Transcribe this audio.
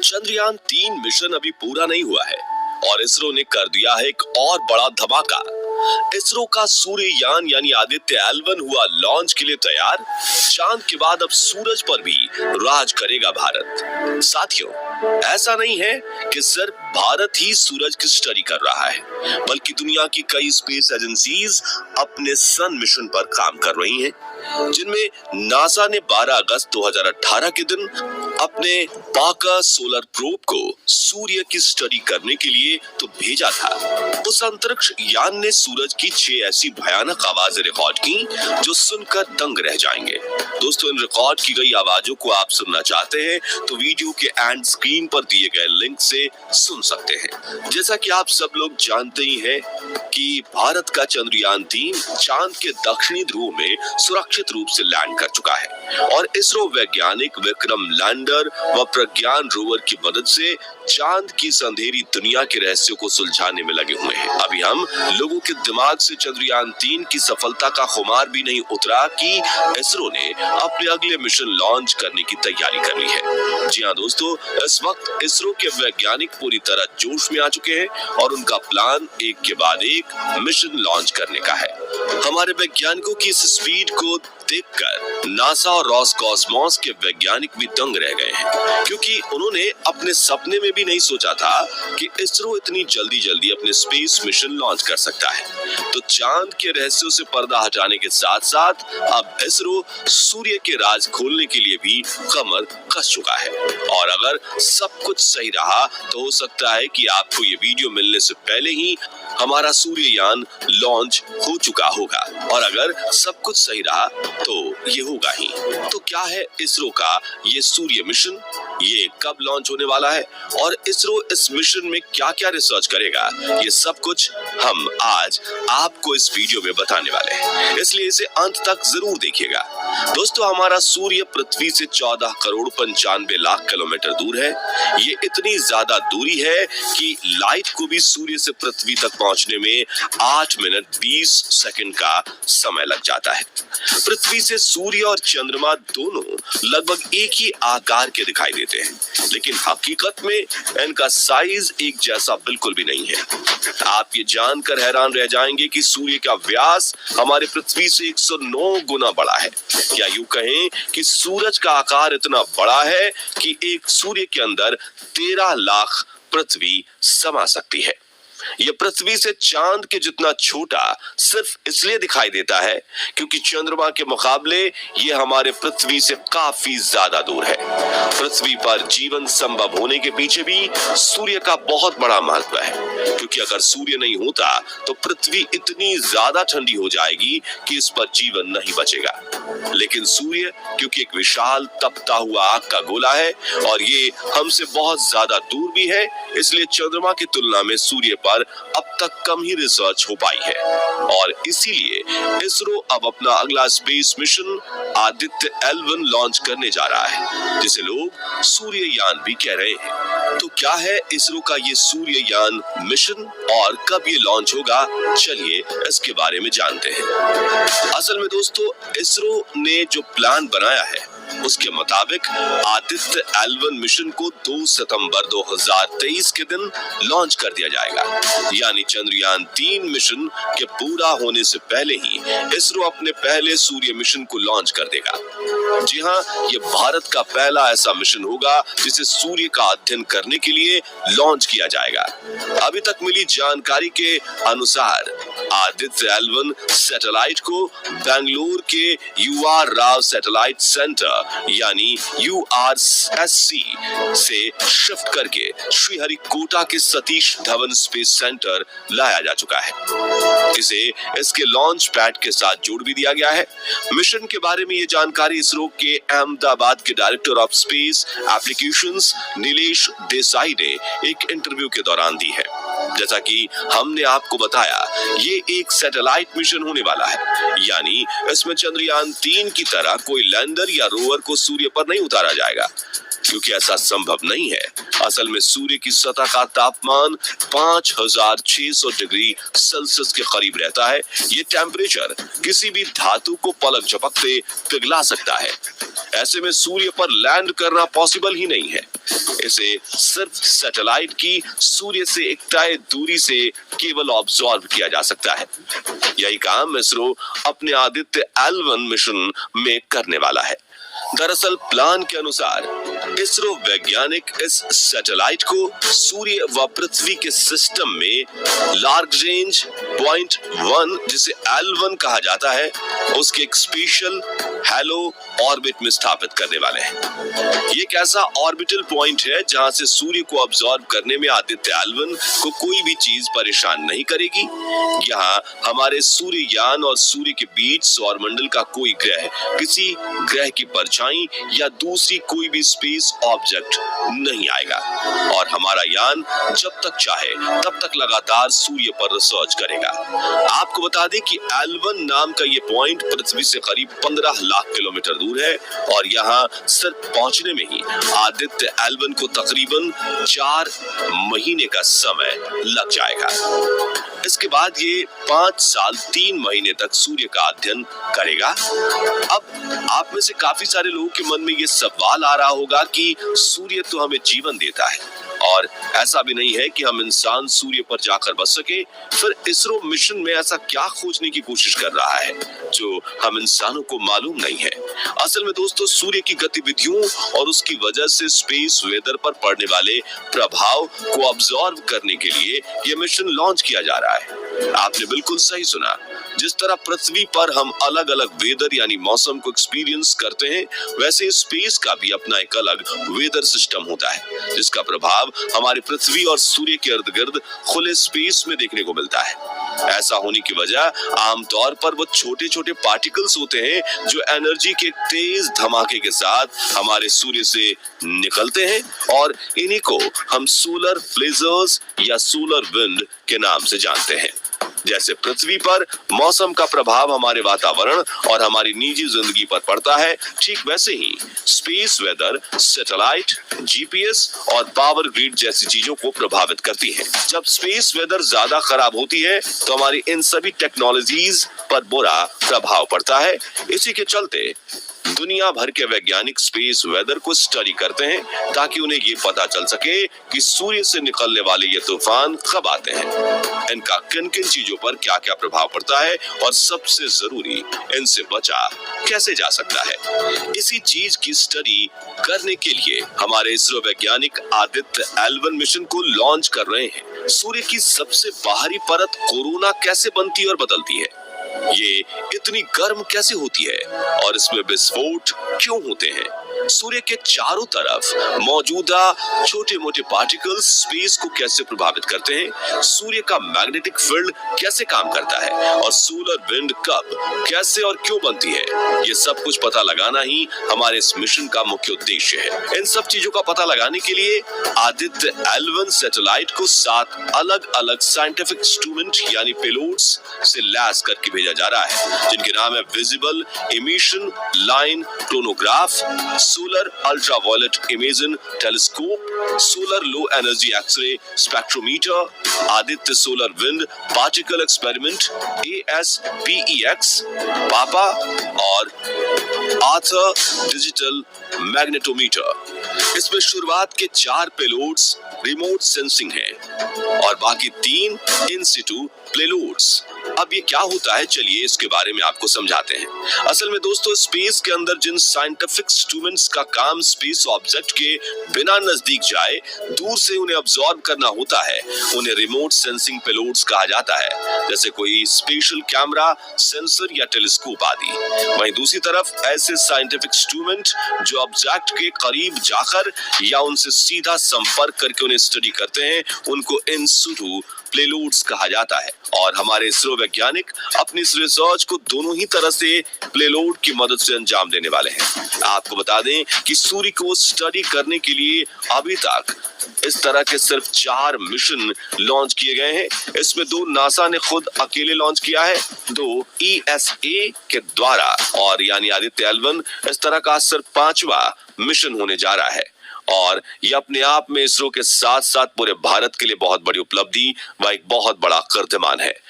Chandrayaan-3 mission अभी पूरा नहीं हुआ है और इसरो ने कर दिया है एक और बड़ा धमाका। इसरो का सूर्ययान यानी आदित्य-L1 हुआ लॉन्च के लिए तैयार। चांद के बाद अब सूरज पर भी राज करेगा भारत। साथियों, ऐसा नहीं है कि सिर्फ भारत ही सूरज की स्टडी कर रहा है, बल्कि दुनिया की कई स्पेस एजेंसीज अपने सन मिशन पर काम कर रही हैं, जिनमें नासा ने 12 अगस्त 2018 के दिन अपने पार्कर सोलर प्रोब को सूर्य की स्टडी करने के लिए तो भेजा था। उस अंतरिक्ष यान ने सूरज की 6 ऐसी भयानक आवाजें रिकॉर्ड की जो सुनकर दंग रह जाएंगे। दोस्तों, इन रिकॉर्ड की गई आवाजों को आप सुनना चाहते हैं तो वीडियो के एंड स्क्रीन पर दिए गए लिंक से सुन सकते हैं। जैसा कि आप सब लोग जानते ही हैं कि भारत का चंद्रयान-3 चांद के दक्षिणी ध्रुव में सुरक्षित रूप से लैंड कर चुका है और इसरो वैज्ञानिक विक्रम लैंडर व प्रज्ञान रोवर की मदद से चांद की अंधेरी दुनिया के रहस्यों को सुलझाने में लगे हुए हैं। अभी हम लोगों के दिमाग से चंद्रयान-3 की सफलता का खुमार भी नहीं उतरा कि इसरो ने अपने अगले मिशन लॉन्च करने की तैयारी कर ली है। जी हाँ दोस्तों, इस वक्त इसरो के वैज्ञानिक पूरी तरह जोश में आ चुके हैं और उनका प्लान एक के बाद एक मिशन लॉन्च करने का है। हमारे वैज्ञानिकों की इस स्पीड को देखकर नासा और रॉसकॉस्मॉस के वैज्ञानिक भी दंग रह गए हैं, क्योंकि उन्होंने अपने सपने में भी नहीं सोचा था कि इसरो इतनी जल्दी अपने स्पेस मिशन लॉन्च कर सकता है। तो चांद के रहस्यों से पर्दा हटाने के साथ साथ अब इसरो सूर्य के राज खोलने के लिए भी कमर कस चुका है और अगर सब कुछ सही रहा तो हो सकता है कि आपको ये वीडियो मिलने से पहले ही हमारा सूर्ययान लॉन्च हो चुका होगा और अगर सब कुछ सही रहा तो ये होगा ही। तो क्या है इसरो का ये सूर्य मिशन, ये कब लॉन्च होने वाला है और इसरो इस मिशन में क्या क्या रिसर्च करेगा, ये सब कुछ हम आज आपको इस वीडियो में बताने वाले हैं, इसलिए इसे अंत तक जरूर देखिएगा। दोस्तों, हमारा सूर्य पृथ्वी से 14 करोड़ 95 लाख किलोमीटर दूर है। ये इतनी ज्यादा दूरी है कि लाइट को भी सूर्य से पृथ्वी तक पहुंचने में 8 मिनट 20 सेकंड का समय लग जाता है। पृथ्वी से सूर्य और चंद्रमा दोनों लगभग एक ही आकार के दिखाई देते हैं, लेकिन हकीकत में इनका साइज एक जैसा बिल्कुल भी नहीं है। आप ये जानकर हैरान रह जाएंगे कि सूर्य का व्यास हमारे पृथ्वी से 109 गुना बड़ा है। या यूं कहें कि सूरज का आकार इतना बड़ा है कि एक सूर्य के अंदर 13 लाख पृथ्वी समा सकती है। यह पृथ्वी से चांद के जितना छोटा सिर्फ इसलिए दिखाई देता है क्योंकि चंद्रमा के मुकाबले ये हमारे पृथ्वी से काफी ज्यादा दूर है। पृथ्वी पर जीवन संभव होने के पीछे भी सूर्य का बहुत बड़ा महत्व है, क्योंकि अगर सूर्य नहीं होता तो पृथ्वी इतनी ज्यादा ठंडी हो जाएगी कि इस पर जीवन नहीं बचेगा। लेकिन सूर्य क्योंकि एक विशाल तपता हुआ आग का गोला है और ये हमसे बहुत ज्यादा दूर भी है, इसलिए चंद्रमा की तुलना में सूर्य पर अब तक कम ही रिसर्च हो पाई है और इसीलिए इसरो अब अपना अगला स्पेस मिशन आदित्य-L1 लॉन्च करने जा रहा है, जिसे लोग सूर्ययान भी कह रहे हैं। तो क्या है इसरो का ये सूर्ययान मिशन और कब ये लॉन्च होगा, चलिए इसके बारे में जानते हैं। असल में दोस्तों, इसरो ने जो प्लान बनाया है उसके मुताबिक आदित्य-L1 मिशन को 2 सितंबर 2023 के दिन लॉन्च कर दिया जाएगा, यानी चंद्रयान-3 मिशन के पूरा होने से पहले ही इसरो अपने पहले सूर्य मिशन को लॉन्च कर देगा। जी हाँ, ये भारत का पहला ऐसा मिशन होगा जिसे सूर्य का अध्ययन करने के लिए लॉन्च किया जाएगा। अभी तक मिली जानकारी के अनुसार आदित्य-L1 सैटेलाइट को बेंगलुरु के UR राव सैटेलाइट सेंटर यानी URSC से शिफ्ट करके श्रीहरिकोटा के सतीश धवन स्पेस सेंटर लाया जा चुका है। इसे इसके लॉन्च पैड के साथ जोड़ भी दिया गया है। मिशन के बारे में ये जानकारी इसरो के अहमदाबाद के director of space applications Nilesh Desai ने एक इंटरव्यू के दौरान दी है। जैसा कि हमने आपको बताया, ये एक सैटेलाइट मिशन होने वाला है, यानी इसमें चंद्रयान-3 की तरह कोई लैंडर या रोवर को सूर्य पर नहीं उतारा जाएगा। क्योंकि ऐसा संभव नहीं है। असल में सूर्य की सतह का तापमान 5600 डिग्री सेल्सियस के करीब रहता है। ये टेम्परेचर किसी भी धातु को पलक झपकते पिघला सकता है। ऐसे में सूर्य पर लैंड करना पॉसिबल ही नहीं है। इसे सिर्फ सैटेलाइट की सूर्य से एक तय दूरी से केवल ऑब्जर्व किया जा सकता है। यही काम इसरो अपने आदित्य L1 मिशन में करने वाला है। दरअसल प्लान के अनुसार इसरो वैज्ञानिक इस सैटेलाइट को सूर्य व पृथ्वी के सिस्टम में लार्ज रेंज पॉइंट 1 जिसे L1 कहा जाता है, उसके एक स्पेशल हैलो ऑर्बिट में स्थापित करने वाले हैं। ये एक ऐसा ऑर्बिटल पॉइंट है जहां से सूर्य को ऑब्जर्व करने में आदित्य L1 को कोई भी चीज परेशान नहीं करेगी। यहाँ हमारे सूर्ययान और सूर्य के बीच सौरमंडल का कोई ग्रह, किसी ग्रह की परछाई या दूसरी कोई भी स्पेस ऑब्जेक्ट नहीं आएगा और हमारा यान जब तक चाहे तब तक लगातार सूर्य पर रिसर्च करेगा। आपको बता दें कि L1 नाम का ये पॉइंट पृथ्वी से करीब 15 लाख किलोमीटर दूर है और यहाँ सिर्फ पहुंचने में ही आदित्य L1 को तकरीबन 4 महीने का समय लग जाएगा। इसके बाद ये 5 साल 3 महीने तक सूर्य का अध्ययन करेगा। अब आप में से काफी सारे लोगों के मन में ये सवाल आ रहा होगा कि सूर्य तो हमें जीवन देता है और ऐसा भी नहीं है कि हम इंसान सूर्य पर जाकर बस सके। फिर इसरो मिशन में ऐसा क्या खोजने की कोशिश कर रहा है जो हम इंसानों को मालूम नहीं है। असल में दोस्तों, सूर्य की गतिविधियों और उसकी वजह से स्पेस वेदर पर पड़ने वाले प्रभाव को ऑब्जर्व करने के लिए यह मिशन लॉन्च किया जा रहा है। आपने बिल्कुल सही सुना। जिस तरह पृथ्वी पर हम अलग अलग वेदर यानी मौसम को एक्सपीरियंस करते हैं, वैसे स्पेस का भी अपना एक अलग वेदर सिस्टम होता है जिसका प्रभाव हमारे पृथ्वी और सूर्य के इर्द गिर्द खुले स्पेस में देखने को मिलता है। ऐसा होने की वजह आमतौर पर वो छोटे छोटे पार्टिकल्स होते हैं जो एनर्जी के तेज धमाके के साथ हमारे सूर्य से निकलते हैं और इन्हीं को हम सोलर ब्लेजर्स या सोलर विंड के नाम से जानते हैं। जैसे पृथ्वी पर मौसम का प्रभाव हमारे वातावरण और हमारी निजी जिंदगी पर पड़ता है, ठीक वैसे ही स्पेस वेदर सैटेलाइट, जीपीएस और पावर ग्रिड जैसी चीजों को प्रभावित करती है। जब स्पेस वेदर ज्यादा खराब होती है तो हमारी इन सभी टेक्नोलॉजीज पर बुरा प्रभाव पड़ता है। इसी के चलते दुनिया भर के वैज्ञानिक स्पेस वेदर को स्टडी करते हैं ताकि उन्हें ये पता चल सके कि सूर्य से निकलने वाले ये तूफान कब आते हैं, इनका किन किन चीजों पर क्या क्या प्रभाव पड़ता है और सबसे जरूरी इनसे बचा कैसे जा सकता है। इसी चीज की स्टडी करने के लिए हमारे इसरो वैज्ञानिक आदित्य L1 मिशन को लॉन्च कर रहे हैं। सूर्य की सबसे बाहरी परत कोरोना कैसे बनती और बदलती है, ये इतनी गर्म कैसे होती है और इसमें विस्फोट क्यों होते हैं, सूर्य के चारों तरफ मौजूदा छोटे मोटे पार्टिकल्स स्पेस को कैसे प्रभावित करते हैं, सूर्य का मैग्नेटिक फील्ड कैसे काम करता है और सोलर विंड कब, कैसे और क्यों बनती है, ये सब कुछ पता लगाना ही हमारे इस मिशन का मुख्य उद्देश्य है। इन सब चीजों का पता लगाने के लिए आदित्य L1 सैटेलाइट को 7 अलग अलग साइंटिफिक इंस्ट्रूमेंट यानी पेलोड्स से लैस करके भेजा जा रहा है, जिनके नाम है visible emission line coronagraph, solar ultraviolet imaging telescope, solar low energy X ray spectrometer, Aditya solar wind particle experiment ASPEX, PAPA और आर्थर डिजिटल मैग्नेटोमीटर। इसमें शुरुआत के 4 पेलोड्स रिमोट सेंसिंग है और बाकी 3 इन सिटू पेलोड्स। अब ये क्या होता है, चलिए इसके बारे में आपको समझाते हैं। असल में दोस्तों, स्पेस के अंदर जिन साइंटिफिक इंस्ट्रूमेंट्स का काम स्पेस ऑब्जेक्ट के बिना नजदीक जाए दूर से उन्हें ऑब्जर्व करना होता है, उन्हें रिमोट सेंसिंग पेलोड्स कहा जाता है, जैसे कोई स्पेशल कैमरा, सेंसर या टेलीस्कोप आदि। वहीं दूसरी तरफ ऐसे साइंटिफिक इंस्ट्रूमेंट जो ऑब्जेक्ट के करीब जाकर या उनसे सीधा संपर्क करके उन्हें स्टडी करते हैं, उनको इन सिटू पेलोड्स कहा जाता है। और हमारे इसरो वैज्ञानिक अपनी इस रिसर्च को दोनों ही तरह से पेलोड की मदद से अंजाम देने वाले हैं। आपको बता दें कि सूर्य को स्टडी करने के लिए अभी तक इस तरह के सिर्फ 4 मिशन लॉन्च किए गए हैं। इसमें 2 नासा ने खुद अकेले लॉन्च किया है, 2 ESA के द्वारा, और यानी आदित्य L1 इस तरह का सिर्फ 5वां मिशन होने जा रहा है। और ये अपने आप में इसरो के साथ साथ पूरे भारत के लिए बहुत बड़ी उपलब्धि व एक बहुत बड़ा कीर्तिमान है।